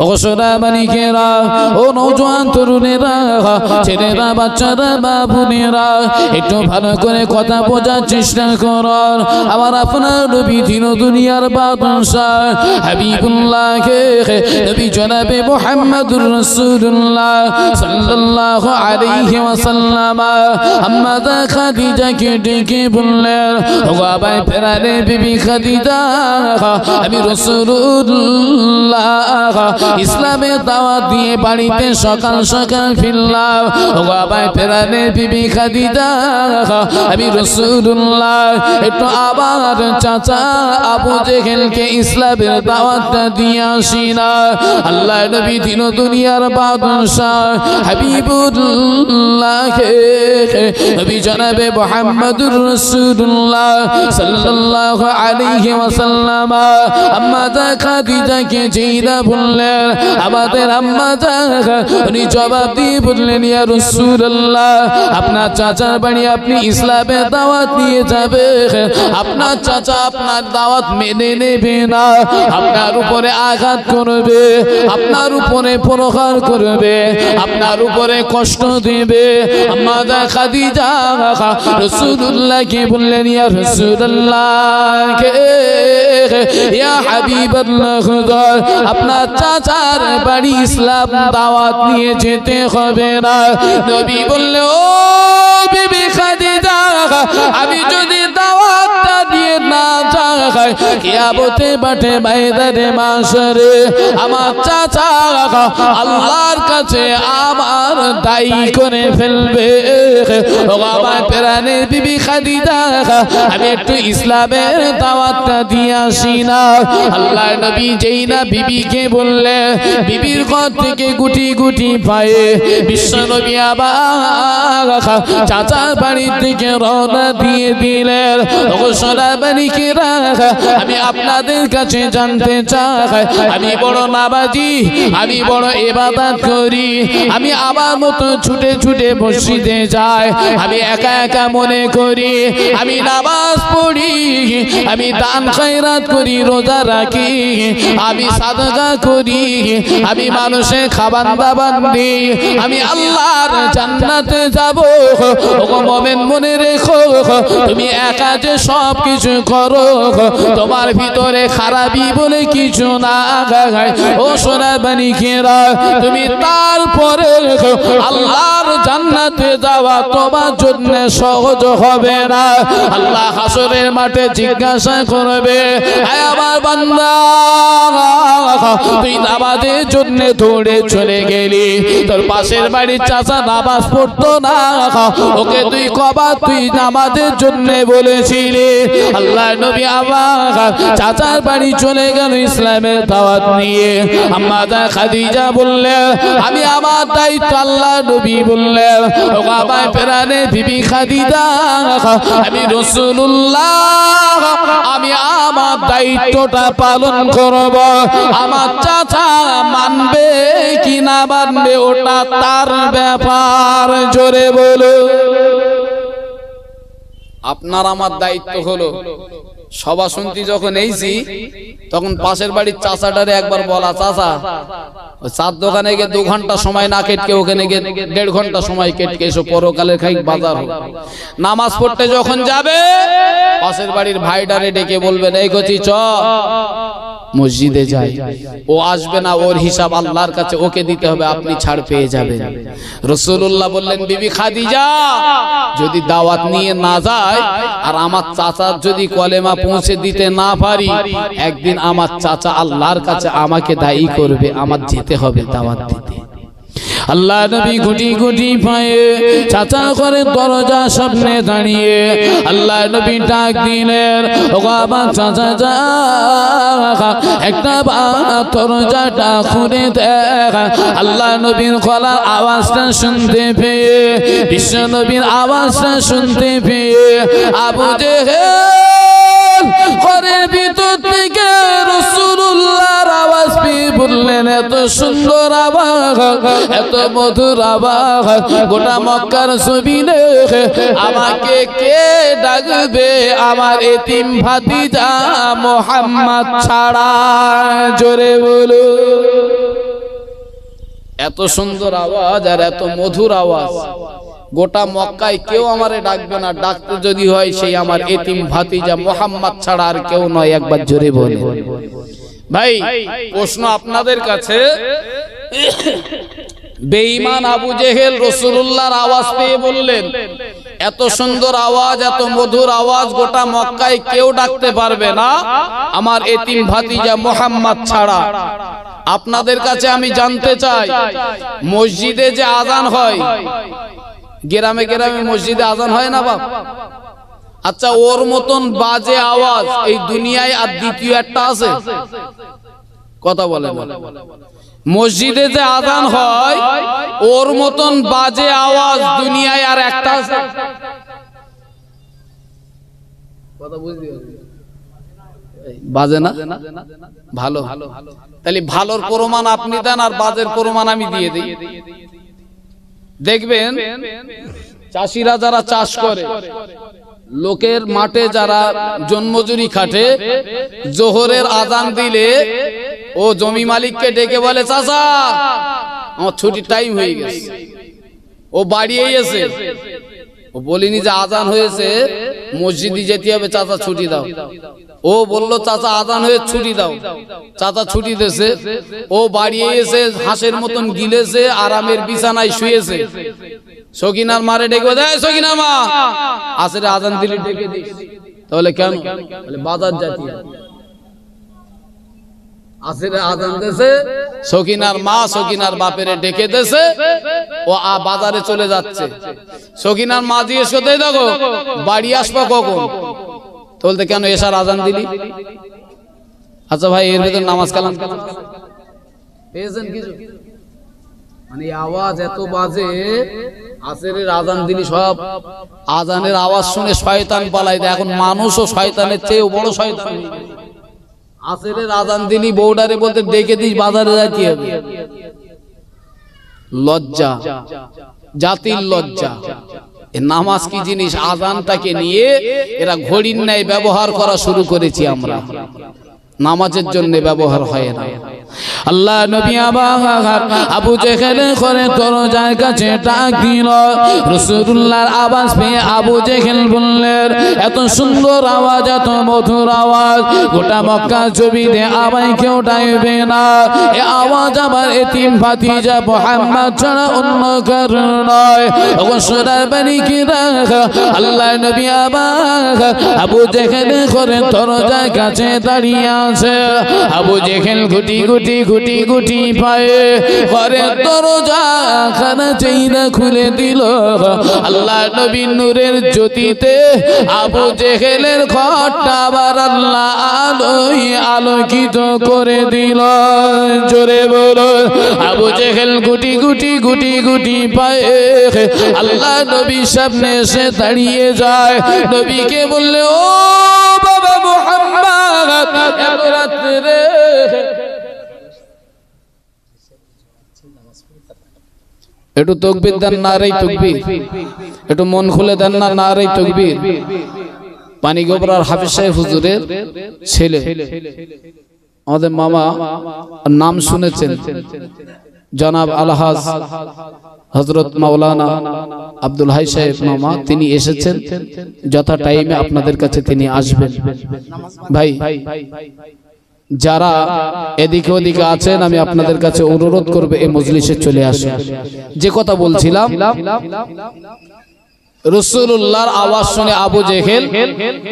ও সোনামানিকেরা, ও নওজোয়ান তরুণেরা, ছেলেরা, বাচ্চারা, বাবুনেরা, একটু ভালো করে কথা বোঝার চেষ্টা করুন। আমার আপনার নবী দিন দুনিয়ার বাদশাহ হাবিবুল্লাহ নবী জনাবে মুহাম্মদুর রাসূলুল্লাহ সাল্লাল্লাহু আলাইহি ওয়াসাল্লাম আম্মা খাদিজাকে ডেকে বললেন, ও বাবাই প্রাণে বিবি খাদিজা, আমি রাসূলুল্লাহ ইসলামের দাওয়াত দিয়ে বাড়িতে সকাল সকাল ফিরলাম। ও বাবাই প্রাণে বিবি খাদিজা, আমি রাসূলুল্লাহ একটু আবার চাচা আবু জেহেলকে ইসলামের দাওয়াতটা দিয়ে আসি না। আল্লাহ নবী দিন দুনিয়ার বাদশাহ হাবিবুল্লাহ নবী জনাবে মুহাম্মদুর রাসূলুল্লাহ সাল্লাল্লাহু আলাইহি ওয়াসাল্লাম আম্মা খাদিজাকে যেইরা বললেন, আমাদের আম্মা উনি জবাব দিয়ে বললেন, ইয়া রাসূলুল্লাহ আপনার চাচার বাড়ি আপনি ইসলামের দাওয়াত নিয়ে যাবে, আপনার চাচা আপনার দাওয়াত মেনে নেবে না, আপনার উপরে আঘাত করবে, আপনার উপরে প্রহার করবে, আপনার উপরে কষ্ট দেবে। আম্মা খাদিজা রাসূলুল্লাহকে বললেন, ইয়া রাসূলুল্লাহ ইয়া হাবিবাল্লাহ, আপনার চাচার বাড়ি ইসলাম দাওয়াত নিয়ে যেতে হবে না। নবী বললেন, ও বিবি খাদিজা, আমি যদি দাওয়াতটা দিয়ে না যাই কিয়ামতে মাঠে ময়দানে মাশরে আমার চাচা আল্লাহর কাছে আমার দায়ী করে ফেলবে। ও আমার প্রাণের বিবি খাদিজা, আমি একটু ইসলামের দাওয়াতটা দিয়ে আসি না। আল্লাহ নবী যেই না বিবিকে বললে, বিবির ঘর থেকে গুটি গুটি পায়ে বিশ্ব নবী আবার চাচার বাড়ি থেকে রওনা দিয়ে দিলেন। ও সোনামানিকেরা, আমি আপনাদের কাছে জানতে চাই, আমি বড় নামাজি, আমি বড় ইবাদত করি, আমি আমার মতো ছুটে ছুটে মসজিদে যাই, আমি একা একা মনে করি আমি নামাজ পড়ি, আমি দান খয়রাত করি, রোজা রাখি, আমি সাদকা করি, আমি মানুষের খাবার দাবার দিই, আমি আল্লাহর জান্নাতে যাব। ও মুমিন মনে রেখো, তুমি একা যে সব কিছু করো, তোমার ভিতরে খারাপি বলে কিছু না। ও সোনামানিকেরা, তুমি তারপরে আল্লাহর জান্নাতে যাওয়া তোমার জন্য সহজ হবে না। আল্লাহ হাসরের মাঠে জিজ্ঞাসা করবে, হে আমার বান্দা, তুই নামাজের জন্য দৌড়ে চলে গেলি, তোর পাশের বাড়ির চাচা নামাজ পড়তো না, ওকে তুই কবার তুই নামাজের জন্য বলেছিলি? আল্লাহ নবী আমার চাচার বাড়ি চলে গেল ইসলামের দাওয়াত নিয়ে। আম্মা খাদিজা বললেন, আমি আমার দায়িত্ব, আল্লাহ নবী বললেন, ও আমার প্রাণের বিবি খাদিজা, আমি রাসূলুল্লাহ, আমি আমার দায়িত্বটা পালন করব। আমার চাচা মানবে কি না মানবে ওটা তার ব্যাপার। জোরে বলো। আপনার আমার দায়িত্ব হলো সভা শুনতে যখন এইছি তখন পাশের বাড়ির চাচাটারে একবার বলা, চাচা চার দোকানে গিয়ে 2 ঘন্টা সময় না কেটকে ওখানে গিয়ে 1.5 ঘন্টা সময় কেটকে এসো, পরকালের খাই বাজার হোক। নামাজ পড়তে যখন যাবে পাশের বাড়ির ভাইটারে ডেকে বলবেন, এই গতি চ মসজিদে যাই। ও আসবে না, ওর হিসাব আল্লাহর কাছে ওকে দিতে হবে, আপনি ছাড় পেয়ে যাবেন। রাসূলুল্লাহ বললেন, বিবি খাদিজা যদি দাওয়াত নিয়ে না যায় আর আমার চাচার যদি কলেমা পৌঁছে দিতে না পারি, একদিন আমার চাচা আল্লাহর কাছে আমাকে দায়ী করবে, আমার যেতে হবে দাওয়াত দিতে। আল্লাহ নবী গুটি গুটি পায়ে চাচা করে দরজা সামনে দাঁড়িয়ে আল্লাহ নবী ডাক দিলেন, ও আমার চাচা যা একটা দরজাটা খুলে দেখ। আল্লাহ নবীর গলার আওয়াজটা শুনতে পেয়ে, বিশ্ব নবীর আওয়াজটা শুনতে পেয়ে আবু জেহেল ঘরের ভিতর থেকে রাসূলুল্লাহর আওয়াজ পেয়ে বললেন, এত সুন্দর আওয়াজ, এত মধুর আওয়াজ, গোটা মক্কার জমিনে আমাকে কে ডাকবে আমার এতিম ভাতিজা মুহাম্মদ ছাড়া। জোরে বলো। এত সুন্দর আওয়াজ আর এত মধুর আওয়াজ, গোটা মক্কায় কেউ আমারে ডাকবে না, ডাকতে যদি হয় সেই আমার এতিম ভাতিজা মুহাম্মদ ছাড়া আর কেউ নয়। একবার জোরে বলে। ভাই প্রশ্ন আপনাদের কাছে, বেঈমান আবু জেহেল রাসূলুল্লাহর আওয়াজ পেয়ে বললেন, এত সুন্দর আওয়াজ, এত মধুর আওয়াজ গোটা মক্কায় কেউ ডাকতে পারবে না আমার এতিম ভাতিজা মুহাম্মদ ছাড়া। আপনাদের কাছে আমি জানতে চাই, মসজিদে যে আযান হয়, গ্রামে গ্রামে মসজিদে আযান হয় না বাপ? আচ্ছা, ওর মতন বাজে আওয়াজ এই দুনিয়ায় আর দ্বিতীয় একটা আছে? কথা বলেন। মসজিদে যে আযান হয় ওর মতন বাজে আওয়াজ দুনিয়ায় আর একটা আছে? কথা বুঝলি? বাজে না? ভালো। তাহলে ভালোর প্রমাণ আপনি দেন আর বাজের প্রমাণ আমি দিয়ে দিই। দেখবেন চাষিরা যারা চাষ করে, লোকের মাঠে যারা জন্মজুরি খাটে, জোহরের আযান দিলে ও জমি মালিককে ডেকে বলে, চাচা আমার ছুটির টাইম হয়ে গেছে। ও বাড়ি এসে ও বলিনি যে আযান হয়েছে মসজিদে যেতে হবে, চাচা ছুটি দাও। ও বললো চাচা আযান হয়ে ছুটি দাও, চাচা ছুটি দিয়েছে। ও বাড়ি এসে হাঁসের মতন গিলেছে, আরামের বিছানায় শুয়েছে। সকিনার মারে ডেকে দেয়, সকিনা মা আসরে আযান দিলে ডেকে দিস। তাহলে কেন? বলে বাজার যাচ্ছি। আসরে আযান দিয়েছে, সকিনার মা সকিনার বাপেরে ডেকে দিয়েছে, ও বাজারে চলে যাচ্ছে। সকিনার মা জিজ্ঞেস করতে, দেখো বাড়ি আসবা কখন? বলতে কেন এশার আযান দিলি? আচ্ছা ভাই, এর ভিতর নামাজ কালাম পেয়েছেন কিছু? মানে আওয়াজ এত বাজে, আসরের আযান দিলি সব আযানের আওয়াজ শুনে শয়তান পালায় দেয়। এখন মানুষও শয়তানের চেয়েও বড় শয়তান। আসরের আযান দিলি বউডারে বলতে ডেকে দিস বাজারে যাইতে হবে। লজ্জা, জাতির লজ্জা। নামাজ কি জিনিস? আযানটাকে নিয়ে এরা ঘড়ির ন্যায় ব্যবহার করা শুরু করেছি আমরা। নামাজের জন্য ব্যবহার হয় না। আল্লাহ নবী আবু জেহেল করে দরজার কাছে ডাক দিল। রাসূলুল্লাহর আওয়াজ পেয়ে আবু জেহেল বললেন, এত সুন্দর আওয়াজ, এত মধুর আওয়াজ গোটা মক্কা জমিনে আমায় কেউ ডাকবে না। এই আওয়াজ আমার এতিম ভাতিজা মুহাম্মদ ছাড়া অন্য কারো নয়। ওগো সোনার বাড়ি কি রাখা, আল্লাহ নবী আবু জেহেল করে দরজার কাছে দাঁড়িয়ে আছে। আবু জেহেল গুটি গুটি গুটি গুটি পায়ে ঘরের দরজা খানা চাইনা খুলে দিল। আল্লাহ নবীর নূরের জ্যোতিতে আবু জেহেলের ঘরটা আবার আল্লাহ আলোয় আলোকিত করে দিল। জোরে বলো। আবু জেহেল গুটি গুটি গুটি গুটি পায়ে আল্লাহ নবীর সামনে এসে দাঁড়িয়ে যায়। নবীকে বললে, ও বাবা মুহাম্মদ, এত রাত্রে একটু তাকবীর দেন, নারে তাকবীর। একটু মন খুলে দেন না, নারে তাকবীর। পানি গোবরার হাফিজ সাহেব হুজুরের ছেলে, আমাদের মামা, নাম শুনেছেন, জনাব আলহাজ হযরত মাওলানা আব্দুল হাই সাহেব মামা। তিনি এসেছেন, যথা টাইমে আপনাদের কাছে তিনি আসবেন। ভাই যারা এদিকে ওদিকে আছেন, আমি আপনাদের কাছে অনুরোধ করব এই মজলিসে চলে আসুন। যে কথা বলছিলাম, রাসূলুল্লাহর আওয়াজ শুনে আবু জেহেল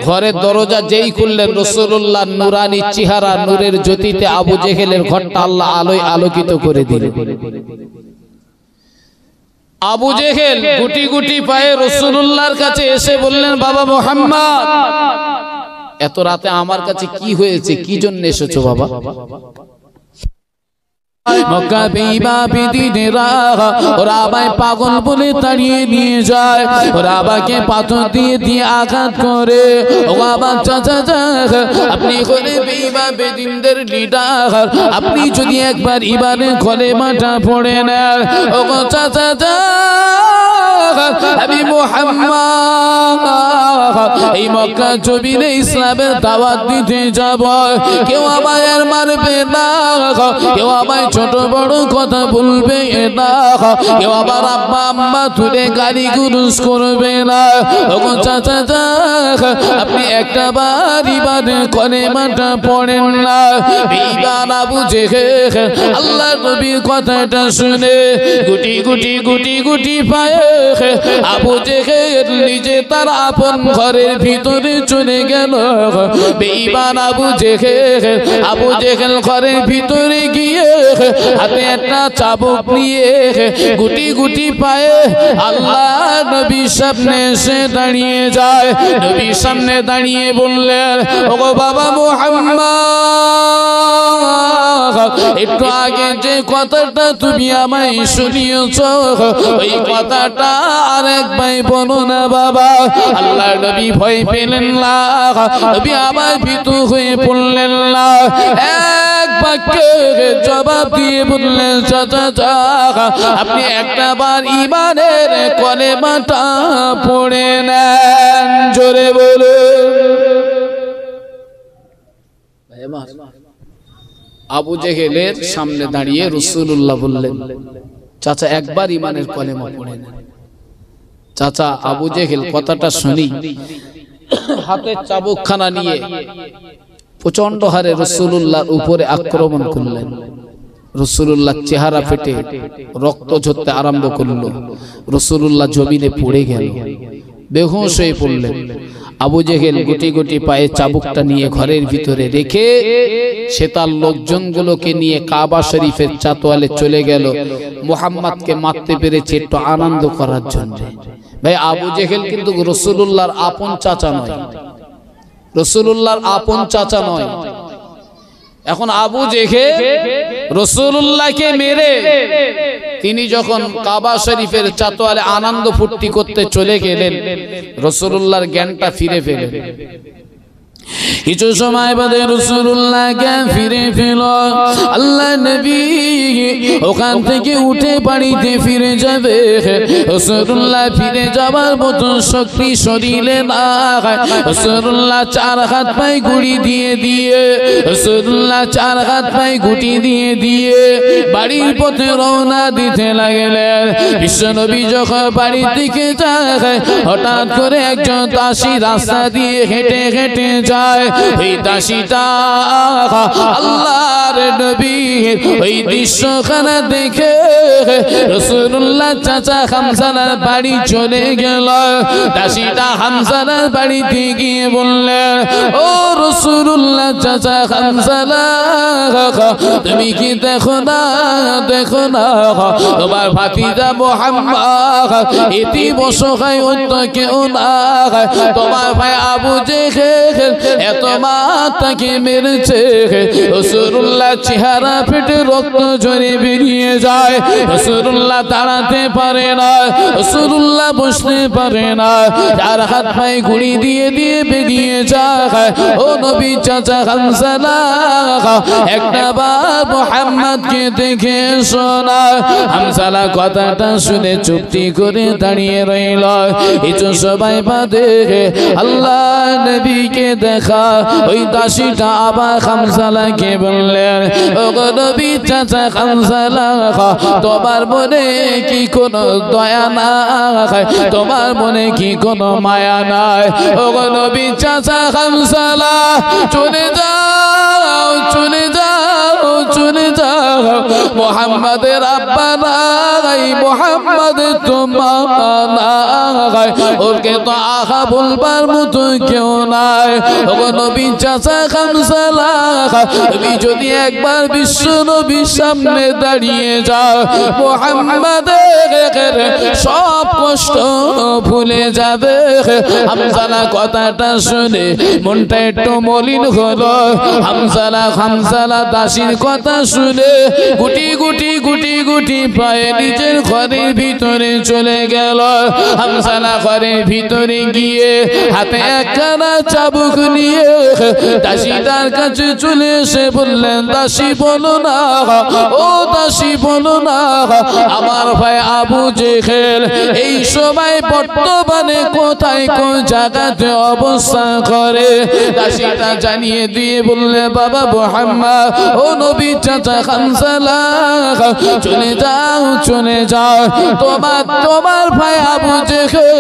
ঘরের দরজা যেই খুললেন, রাসূলুল্লাহর নূরানী চেহারা নূরের জ্যোতিতে আবু জেহেলের ঘরটা আল্লাহ আলোয় আলোকিত করে দিলেন। আবু জেহেল গুটি গুটি পায়ে রাসূলুল্লাহর কাছে এসে বললেন, বাবা মুহাম্মদ, এত রাতে আমার কাছে কি হয়েছে? কি জন্য এসেছো বাবা? মক্কা বেঈবা বেদিনেরা ওরা আমায় পাগল বলে তাড়িয়ে নিয়ে যায়। ওরা আমাকে পাথর দিয়ে দিয়ে আঘাত করে। ও আমার চাচা, আপনি করে বেঈবা বেদিনদের লিডার, আপনি যদি একবার ইবারে কলেমাটা পড়ে নেন, ও চাচা আমি মুহাম্মদ এই মক্কা জমিনে ইসলামের দাওয়াত দিতে যাব কেউ আমায় আর মারবে না কেউ আমায় ছোট বড় কথা বলবে না কেউ আবার আব্বা আম্মা তুলে গালি গুরুস করবে না ওগো চাচা আপনি একটা বার ইবাদত কলেমাটা পড়েন না বেঈমান আবু জেহেল আল্লাহর নবীর কথাটা শুনে গুটি গুটি গুটি গুটি পায়ে আবু জেহেল নিজে তার আপন ঘরের ভিতরে চলে গেল বেঈমান আবু জেহেল ঘরের ভিতরে গিয়ে হাতে একটা চাবুক নিয়ে গুটি গুটি পায়ে আল্লাহ নবীর সামনে এসে দাঁড়িয়ে যায় নবীর সামনে দাঁড়িয়ে বললেন ওগো বাবা মুহাম্মদ একটু আগে যে কথাটা তুমি আমায় শুনিয়েছ ওই কথাটা আরেকবার বলো না বাবা আল্লাহ নবী ভয় পেলেন না নবী আবার ভীতু হয়ে পড়লেন না এক বাক্যে জবাব দিয়ে বললেন চাচা আপনি একটা বার ঈমানের কলেমাটা পড়ে নেন জোরে বলুন আবু জেহেলের সামনে দাঁড়িয়ে রাসূলুল্লাহ বললেন চাচা একবার ঈমানের কলেমা পড়ে নেন চাচা আবু জেহেল কথাটা শুনি হাতে চাবুকখানা নিয়ে প্রচন্ড হারে রাসূলুল্লাহর উপরে আক্রমণ করলেন রাসূলুল্লাহ চেহারা ফেটে রক্ত ঝরতে আরম্ভ করলো রাসূলুল্লাহ জমিনে পড়ে গেল বেহুশ হয়ে পড়লেন আবু জেহেল গুটি গুটি পায়ে চাবুকটা নিয়ে ঘরের ভিতরে রেখে সে তার লোকজনগুলোকে নিয়ে কাবা শরীফের চাতোয়ালে চলে গেল মুহাম্মদকে মারতে পেরেছে একটু আনন্দ করার জন্য ভাই আবু জেহেল কিন্তু রাসূলুল্লাহর আপন চাচা নয় রাসূলুল্লাহর আপন চাচা নয় এখন আবু জেহেল রাসূলুল্লাহকে মেরে তিনি যখন কাবা শরীফের চাতোয়ালে আনন্দ ফুর্তি করতে চলে গেলেন রাসূলুল্লাহর জ্ঞানটা ফিরে পেলেন কিছু সময় বাদে রাসূলুল্লাহ জ্ঞান ফিরে পেল আল্লাহ নবী ওখান থেকে উঠে বাড়িতে ফিরে যাবে রাসূলুল্লাহ ফিরে যাবার মতো শক্তি শরীরে না রাসূলুল্লাহ চার হাত পায়ে গুড়ি দিয়ে রাসূলুল্লাহ চার হাত পায়ে গুটি দিয়ে বাড়ির পথে রওনা দিতে লাগলেন বিশ্বনবী যখন বাড়ির দিকে যায় হঠাৎ করে একজন দাসী রাস্তা দিয়ে হেঁটে হেঁটে যায় এই দাসীটা আল্লাহর নবী ওই দৃশ্যখানা দেখে রাসূলুল্লাহ চাচা হামজার বাড়ি চলে গেল দাসীটা হামজার বাড়িতে গিয়ে বললেন ও রাসূলুল্লাহ চাচা হামজা তুমি কি দেখো না তোমার ভাতিজা মুহাম্মদ এতি বসখায় অন্য কেউ না তোমার ভাই আবু জেহেল এত মাতাকে মেরেছে রাসূলুল্লাহ চেহারা ফেটে রক্ত ঝরে বেরিয়ে যায় রাসূলুল্লাহ দাঁড়াতে পারে না রাসূলুল্লাহ বসতে পারে না চার হাত পায়ে গুড়ি দিয়ে বেরিয়ে যায় ও নবী চাচা হামজা একটা বার মুহাম্মদকে দেখে শোনা হামজা কথাটা শুনে চুপটি করে দাঁড়িয়ে রইল কিছু সবাই বাদে আল্লাহ নবীকে দেখা ওই দাসীটা আবার হামজাকে বললেন ও নবী চাচা হামজা তোমার মনে কি কোনো দয়া নাই তোমার মনে কি কোনো মায়া নাই ও নবী চাচা হামজা চলে যাও মুহাম্মাদের আব্বা নাই মুহাম্মাদ তোমার নাই ওকে তো আহা বলবার মতো কেউ নাই ও নবী চাচা হামজা তুমি যদি একবার বিশ্ব নবীর সামনে দাঁড়িয়ে যাও মুহাম্মাদের সব কষ্ট ভুলে যাবে হামজা কথাটা শুনে মনটা একটু মলিন হলো হামজা দাসীর কথা শুনে গুটি গুটি গুটি গুটি পায়ে নিজের ঘরের ভিতরে চলে গেল। হামজালা ঘরের ভিতরে গিয়ে হাতে একখানা চাবুক নিয়ে দাসীটার কাছে চলে এসে বললেন, দাসী বলো না, ও দাসী বলো না, আমার ভাই আবু জেহেল এই সময় বর্তমানে কোথায় কোন জায়গাতে অবস্থান করে। দাসীটা জানিয়ে দিয়ে বললে, বাবা মুহাম্মদ, ও নবী চাচা হামজালা, চলে যাও চলে যাও, তোমার ভাই আবু জেহেল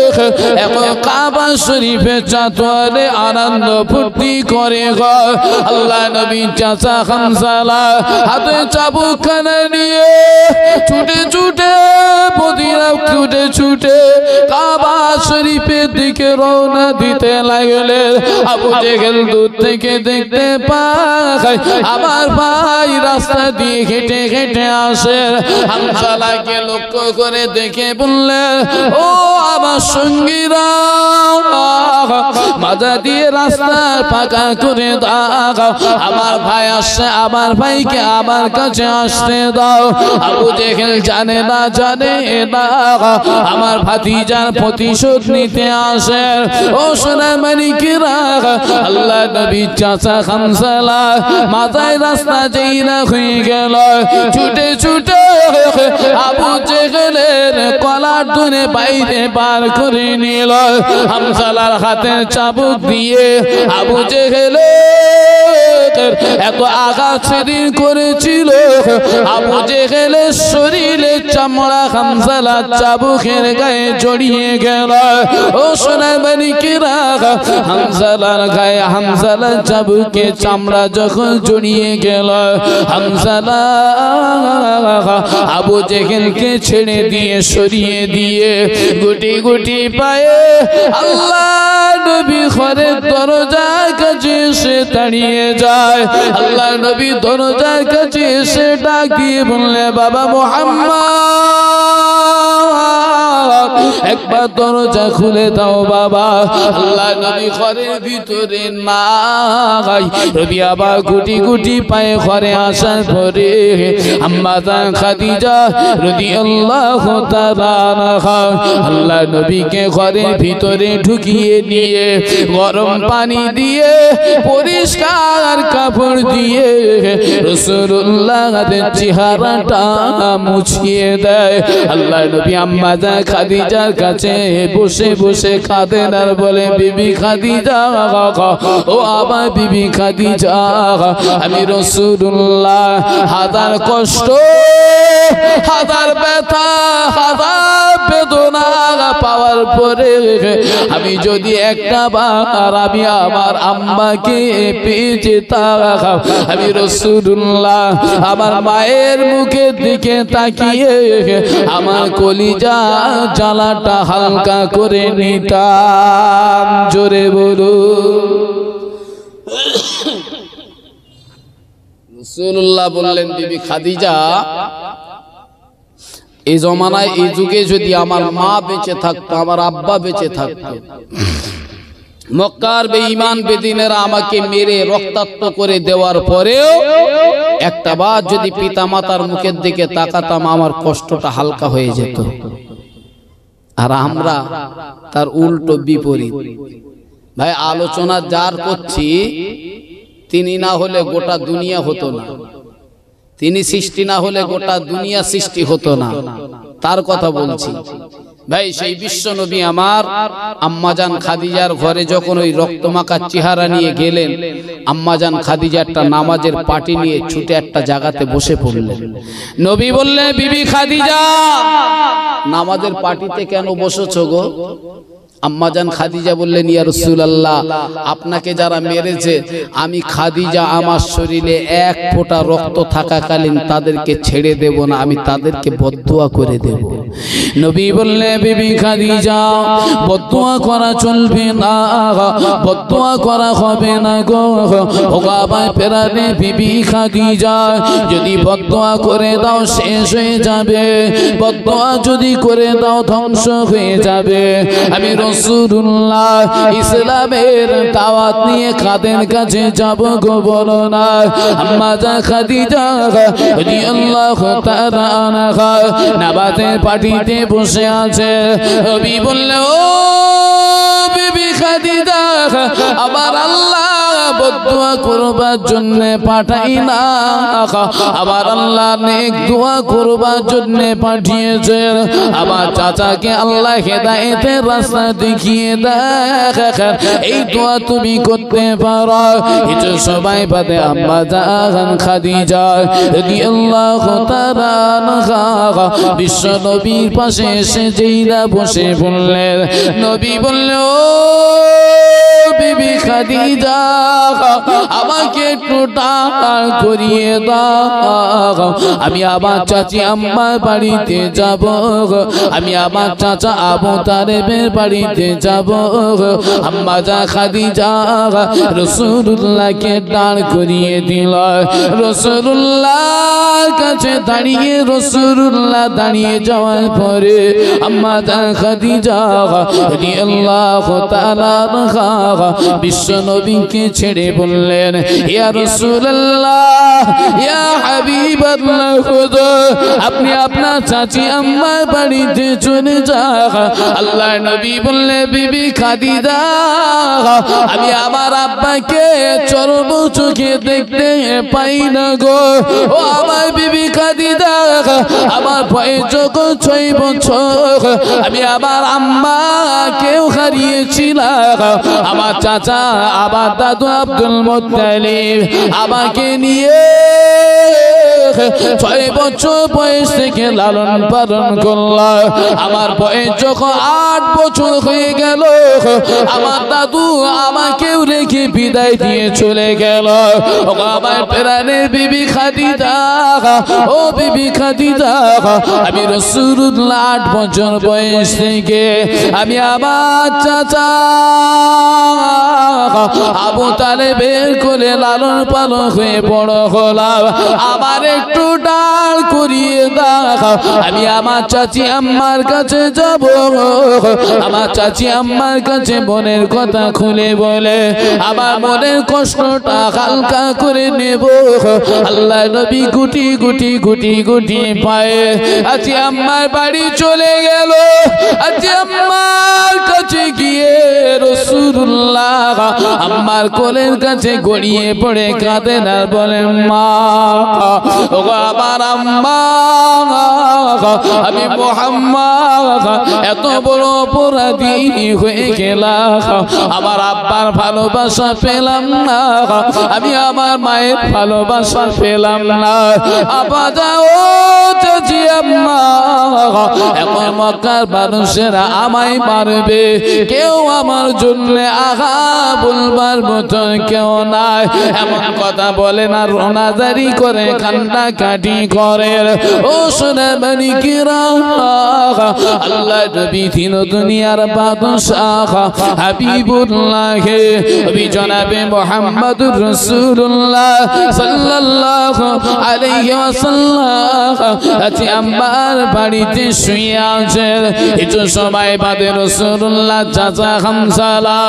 এখন কাবা শরীফে চাতরে আনন্দ ফুর্তি করে গো। আল্লাহ নবী চাচা হামজালা হাতে চাবুকখানা নিয়ে ছুটে ছুটে মদিনা ছুটে ছুটে কাবা শরীফের দিকে রওনা দিতে লাগলেন। আবু জেহেল দূর থেকে দেখতে পায় আমার ভাই রাস্তা দিয়ে হেঁটে হেঁটে আসে। হামজালাকে লক্ষ্য করে দেখে বললেন, ও আমার সঙ্গীরা, মাজা দিয়ে রাস্তা পাকা করে দাও, আমার ভাই আসছে, আমার ভাইকে আমার কাছে আসতে দাও। আবু জেহেল জানে না আমার ভাতিজার প্রতিশোধ নিতে আসে। ও সোনার মানিকেরা, আল্লাহ নবী চাচা হামজালা মাথায় রাস্তা যেই না হয়ে গেল, ছুটে ছুটে আবু জেহেলের কলার ধরে বাইরে বার করে নিল। হামজালার হাতের চাবুক দিয়ে আবু জেহেলের এত আঘাত সেদিন করেছিল, আবু জেহেলের শরীরে চামড়া হামজালার চাবুকের গায়ে জড়িয়ে গেল। ও সোনার মানিকেরা, হামজালার গায়ে হামজালার চাবুকে চামড়া যখন জড়িয়ে গেল, হামজালা আবু জেহেলকে ছেড়ে দিয়ে সরিয়ে দিয়ে গুটি গুটি পায়ে আল্লাহ নবী ঘরের দরজার কাছে এসে দাঁড়িয়ে যায়। আল্লাহ নবী দরজার কাছে এসে ডাক দিয়ে বললে, বাবা মুহাম্মদ, একবার দরজা খুলে দাও বাবা। আল্লাহ নবী ঘরের ভিতরে নাই। নবী আবার গুটি গুটি পায়ে ঘরে আসার পরে আম্মা জান খাদিজা রাদিয়াল্লাহু তাআলা আনহা আল্লাহ নবীকে ঘরের ভিতরে ঢুকিয়ে নিয়ে গরম পানি দিয়ে পরিষ্কার কাপড় দিয়ে রাসূলুল্লাহর চেহারাটা মুছিয়ে দেয়। আল্লাহ নবী আম্মা জান খাদিজার কাছে বসে বসে কাঁদেন আর বলে, বিবি খাদিজা, ও আমার বিবি খাদিজা, আমি রাসূলুল্লাহ হাজার কষ্ট, হাজার ব্যথা, হাজার বেদনা পাওয়ার পরে আমি যদি একটা বার আমি আমার আম্মাকে পেয়ে যেতাম, আমি রাসূলুল্লাহ আমার মায়ের মুখের দিকে তাকিয়ে আমার কলিজা জ্বালাটা হালকা করে নিতাম। জোরে বলুন। রাসূলুল্লাহ বললেন, বিবি খাদিজা, এই জমানায় এই যুগে যদি আমার মা বেঁচে থাকতো, আমার আব্বা বেঁচে থাকতো, মক্কার বেঈমান বেদিনেরা আমাকে মেরে রক্তাক্ত করে দেওয়ার পরেও একটা বার যদি পিতা মাতার মুখের দিকে তাকাতাম, আমার কষ্টটা হালকা হয়ে যেত। আর আমরা তার উল্টো বিপরীত। ভাই, আলোচনা যার করছি তিনি না হলে গোটা দুনিয়া হতো না, তিনি সৃষ্টি না হলে গোটা দুনিয়া সৃষ্টি হতো না, তার কথা বলছি। ভাই, সেই বিশ্ব নবী আমার আম্মাজান খাদিজার ঘরে যখন ওই রক্তমাখা চেহারা নিয়ে গেলেন, আম্মাজান খাদিজা একটা নামাজের পার্টি নিয়ে ছুটে একটা জায়গাতে বসে পড়লেন। নবী বললেন, বিবি খাদিজা, নামাজের পার্টিতে কেন বসেছো গো? আম্মাজান খাদিজা বললেন, ইয়া রাসূলুল্লাহ, আপনাকে যারা মেরেছে আমি খাদিজা আমার শরীরে এক ফোঁটা রক্ত থাকাকালীন তাদেরকে ছেড়ে দেব না, আমি তাদেরকে বদদুয়া করে দেব। নবী বললে বিবি খাদিজা বদদুয়া করা চলবে না, বদদুয়া করা হবে না গো। ওগাবায় পেরানে বিবি খাদিজা যদি বদদুয়া করে দাও শেষ হয়ে যাবে, বদদুয়া যদি করে দাও ধ্বংস হয়ে যাবে। আমি রাসূলুল্লাহ ইসলামের দাওয়াত নিয়ে কাদের কাছে যাব গো বলো না। আম্মা জান খাদিজা রাদিয়াল্লাহু তাআলা আনহা নামাজের পাটিতে বসে আছে। নবী বললে ও বিবি খাদিজা আমার আল্লাহ বদদুয়া করবার জন্য পাঠাই না, আমার আল্লাহ নেক দোয়া করবার জন্য পাঠিয়েছেন। আমার চাচাকে আল্লাহ হেদায়েতের রাস্তা দেখিয়ে দেয়, এই দোয়া তুমি করতে পারো। এটা সবাই বাদে আম্মা জান খাদিজা রাদিয়াল্লাহু তাআলা আনহা বিশ্ব নবীর পাশে এসে যেইরা বসে বললেন, নবী বললেন ও বিবি খাদিজা আমাকে একটু দাঁড় করিয়ে দাও, আমি আমার চাচি আম্মার বাড়িতে যাব, আমি আমার চাচা আবু তালেবের বাড়িতে যাব। আম্মা জান খাদিজা রাসূলুল্লাহকে দাঁড় করিয়ে দিল। রাসূলুল্লাহর কাছে দাঁড়িয়ে রাসূলুল্লাহ দাঁড়িয়ে যাওয়ার পরে আম্মা জান খাদিজা রাদিয়াল্লাহু তাআলা আনহা বিশ্ব নবীকে ছেড়ে বললেন, ইয়া রাসূলুল্লাহ ইয়া হাবিবাল্লাহ আপনি আপনার চাচি আম্মার বাড়িতে চলে যান। আল্লাহর নবী বললেন, বিবি খাদিজা আমি আমার আব্বাকে চরম চোখে দেখতে পাই না গো। ও আমার বিবি খাদিজা আমার বয়স যখন 6 বছর আমি আমার আম্মাকেও হারিয়েছিলাম। আমার চাচা আমার দাদু আব্দুল মুত্তালিব আমাকে নিয়ে 6 বছর বয়স থেকে লালন পালন করলাম। আমার বয়স যখন 8 বছর হয়ে গেল আমার দাদু আমাকেও রেখে বিদায় দিয়ে চলে গেল। ও আমার প্রাণের বিবি খাদিজা, ও বিবি খাদিজা আমি রাসূলুল্লাহ 8 বছর বয়স থেকে আমি আমার চাচা আবু তালেবের কোলে লালন পালন হয়ে বড় হলাম। আমার একটু দাঁড় করিয়ে দাও, আমি আমার চাচি আম্মার কাছে যাব, আমার চাচি আম্মার কাছে মনের কথা খুলে বলে আমার মনের কষ্টটা হালকা করে নেব। আল্লাহ নবী গুটি গুটি গুটি গুটি পায়ে চাচি আম্মার বাড়ি চলে গেল। চাচি আম্মার কাছে গিয়ে রাসূলুল্লাহ আম্মার কোলের কাছে গড়িয়ে পড়ে কাঁদেন আর বলেন, মা ও আমার আম্মা আমি মুহাম্মদ এত বড় অপরাধী হয়ে গেলাম, আমার আব্বার ভালোবাসা পেলাম না, আমি আমার মায়ের ভালোবাসা পেলাম না। আব্বা যাও চাচি আম্মা এখন মক্কার মানুষেরা আমায় মারবে, কেউ আমার জন্য আহা বলবার মতো কেউ নাই। এমন কথা বলে না, রোনাজারি করে কান্নাকাটি করে। ও সোনা মানিকেরা আল্লাহ নবী ছিল দুনিয়ার বাদশাহ হাবিবুল্লাহ জনাবে মুহাম্মদুর রাসূলুল্লাহ সাল্লাল্লাহু আলাইহি ওয়াসাল্লাম আছি আম্মার বাড়িতে শুয়ে আছেন। একটু সময় বাদে রাসূলুল্লাহ চাচা হামজালা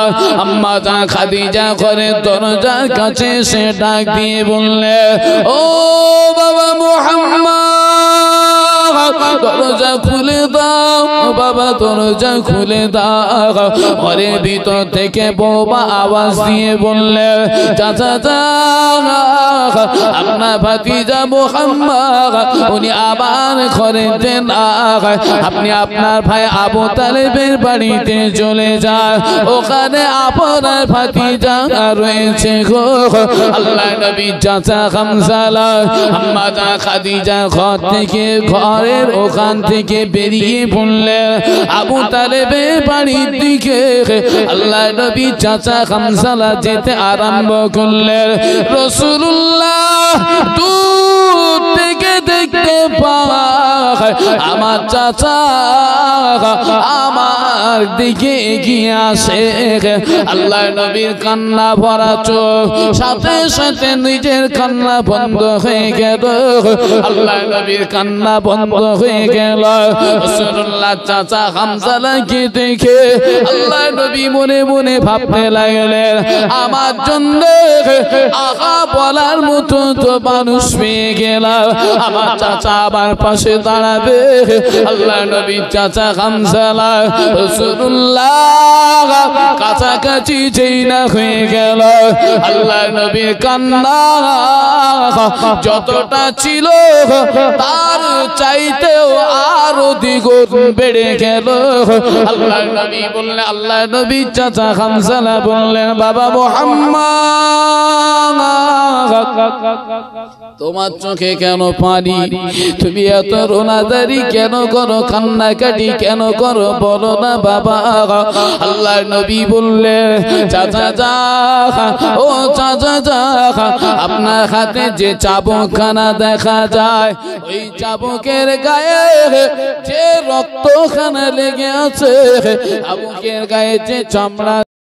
আম্মা জান খাদিজা করে দরজার কাছে এসে ডাক দিয়ে বললে, ও বাবা মুহাম্মদ দরজা খুলে দাও, বাবা দরজা খুলে দাও। ঘরের ভিতর থেকে বৌমা আওয়াজ দিয়ে বললে, চাচা আপনার ভাতিজা মুহাম্মদ উনি আবার ঘরে দেন, আপনি আপনার ভাই আবু তালেবের বাড়িতে চলে যান, ওখানে আপনার ভাতিজা রয়েছে গো। আল্লাহ নবী চাচা হামজালা আম্মা জান খাদিজা ঘর থেকে ঘরের ওখান থেকে বেরিয়ে পড়লেন আবু তালেবের বাড়ির দিকে। আল্লাহ নবী চাচা হামজালা যেতে আরম্ভ করলেন। রাসূলুল্লাহ দূর থেকে দেখতে পায় আমার চাচা আমার দিকে এগিয়ে আসে। আল্লাহ নবীর কান্না ভরা চোখ, সাথে সাথে নিজের কান্না বন্ধ হয়ে গেল। আল্লাহ নবীর কান্না বন্ধ হয়ে গেল। রাসূলুল্লাহ চাচা হামজাকে দেখে আল্লাহ নবী মনে মনে ভাবতে লাগলেন, আমার জন্য আহা বলার মতো তো মানুষ পেয়ে গেলাম, আমার চাচা আমার পাশে দাঁড়াবে। আল্লাহ নবী চাচা হামজা রাসূলুল্লাহ কাছাকাছি যেই না হয়ে গেল, আল্লাহ নবীর কান্না যতটা ছিল তার চাইতেও আরো দ্বিগুণ বেড়ে গেল। আল্লাহ নবী বললেন, আল্লাহ নবী চাচা হামজা বললেন, বাবা মুহাম্মদ তোমার চোখে কেন পানি? তুমি এত রোনাদারি কেন করো, কান্নাকাটি কেন করো, বলো না বাবা। আল্লাহ নবী বললেন, চাচা যা, ও চাচা যা, আপনার হাতে যে চাবুকখানা দেখা যায়, ওই চাবুকের গায়ে যে রক্তখানা লেগে আছে, চাবুকের গায়ে যে চামড়া